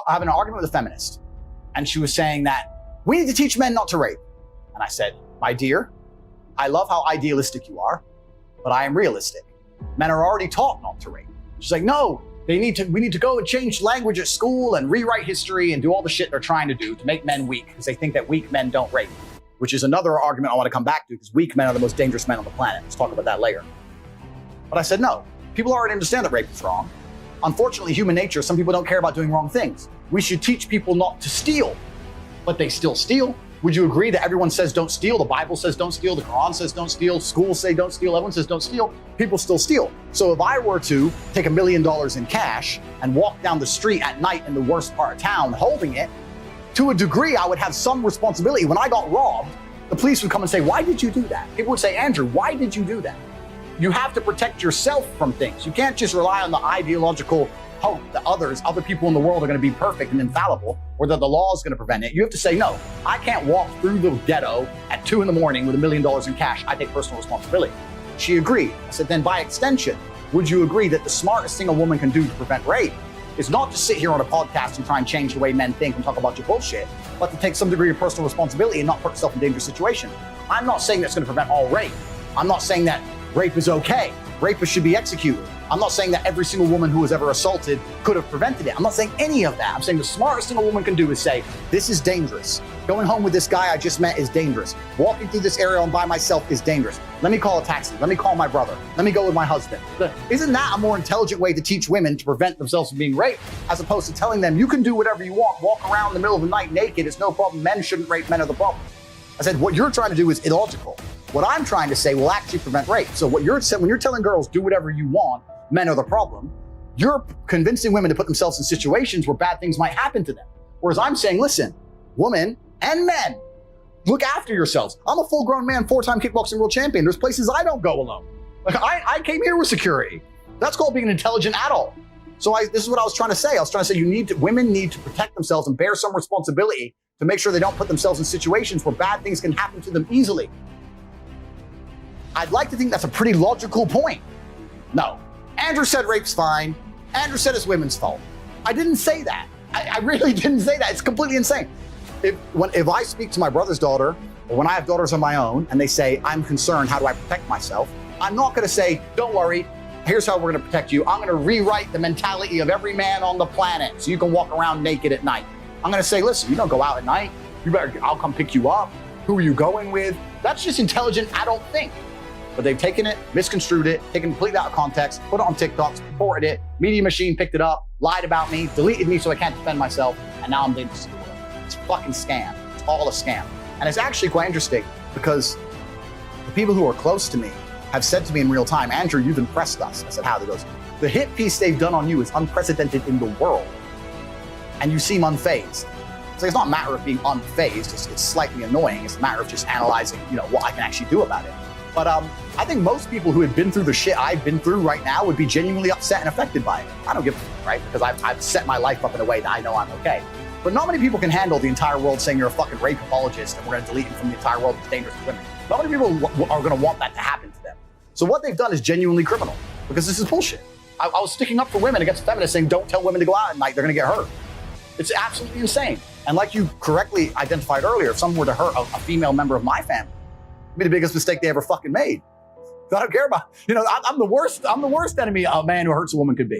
I have an argument with a feminist, and she was saying that we need to teach men not to rape. And I said, my dear, I love how idealistic you are, but I am realistic. Men are already taught not to rape. She's like, no, we need to go and change language at school and rewrite history and do all the shit they're trying to do to make men weak, because they think that weak men don't rape, which is another argument I want to come back to, because weak men are the most dangerous men on the planet. Let's talk about that later. But I said, no, people already understand that rape is wrong. Unfortunately, human nature, some people don't care about doing wrong things. We should teach people not to steal, but they still steal. Would you agree that everyone says don't steal? The Bible says don't steal. The Quran says don't steal. Schools say don't steal. Everyone says don't steal. People still steal. So if I were to take $1 million in cash and walk down the street at night in the worst part of town holding it, to a degree, I would have some responsibility. When I got robbed, the police would come and say, why did you do that? People would say, Andrew, why did you do that? You have to protect yourself from things. You can't just rely on the ideological hope that other people in the world are going to be perfect and infallible, or that the law is going to prevent it. You have to say, no, I can't walk through the ghetto at 2 a.m. with $1 million in cash. I take personal responsibility. She agreed. I said, then by extension, would you agree that the smartest thing a woman can do to prevent rape is not to sit here on a podcast and try and change the way men think and talk about your bullshit, but to take some degree of personal responsibility and not put yourself in a dangerous situation? I'm not saying that's going to prevent all rape. I'm not saying that rape is okay. Rapists should be executed. I'm not saying that every single woman who was ever assaulted could have prevented it. I'm not saying any of that. I'm saying the smartest thing a woman can do is say, this is dangerous. Going home with this guy I just met is dangerous. Walking through this area by myself is dangerous. Let me call a taxi. Let me call my brother. Let me go with my husband. Isn't that a more intelligent way to teach women to prevent themselves from being raped, as opposed to telling them, you can do whatever you want, walk around in the middle of the night naked, it's no problem, men shouldn't rape, men are the problem? I said, what you're trying to do is illogical. What I'm trying to say will actually prevent rape. So what you're saying, when you're telling girls, do whatever you want, men are the problem, you're convincing women to put themselves in situations where bad things might happen to them. Whereas I'm saying, listen, women and men, look after yourselves. I'm a full-grown man, 4-time kickboxing world champion. There's places I don't go alone. Like I came here with security. That's called being an intelligent adult. So this is what I was trying to say. I was trying to say women need to protect themselves and bear some responsibility to make sure they don't put themselves in situations where bad things can happen to them easily. I'd like to think that's a pretty logical point. No. Andrew said rape's fine. Andrew said it's women's fault. I didn't say that. I really didn't say that. It's completely insane. If I speak to my brother's daughter, or when I have daughters of my own, and they say, I'm concerned, how do I protect myself? I'm not going to say, don't worry, here's how we're going to protect you. I'm going to rewrite the mentality of every man on the planet so you can walk around naked at night. I'm going to say, listen, you don't go out at night. I'll come pick you up. Who are you going with? That's just intelligent adult think. But they've taken it, misconstrued it, taken it completely out of context, put it on TikTok, reported it, Media Machine picked it up, lied about me, deleted me so I can't defend myself, and now I'm dangerous to the world. It's a fucking scam. It's all a scam. And it's actually quite interesting because the people who are close to me have said to me in real time, Andrew, you've impressed us. I said, how? He goes, the hit piece they've done on you is unprecedented in the world, and you seem unfazed. So it's not a matter of being unfazed, it's slightly annoying. It's a matter of just analyzing, what I can actually do about it. But I think most people who had been through the shit I've been through right now would be genuinely upset and affected by it. I don't give a fuck, right? Because I've set my life up in a way that I know I'm okay. But not many people can handle the entire world saying you're a fucking rape apologist and we're going to delete you from the entire world. It's dangerous to women. Not many people are going to want that to happen to them. So what they've done is genuinely criminal, because this is bullshit. I was sticking up for women against feminists saying don't tell women to go out at night, they're going to get hurt. It's absolutely insane. And like you correctly identified earlier, if someone were to hurt a female member of my family, it'd be the biggest mistake they ever fucking made. I don't care about, I'm the worst enemy a man who hurts a woman could be.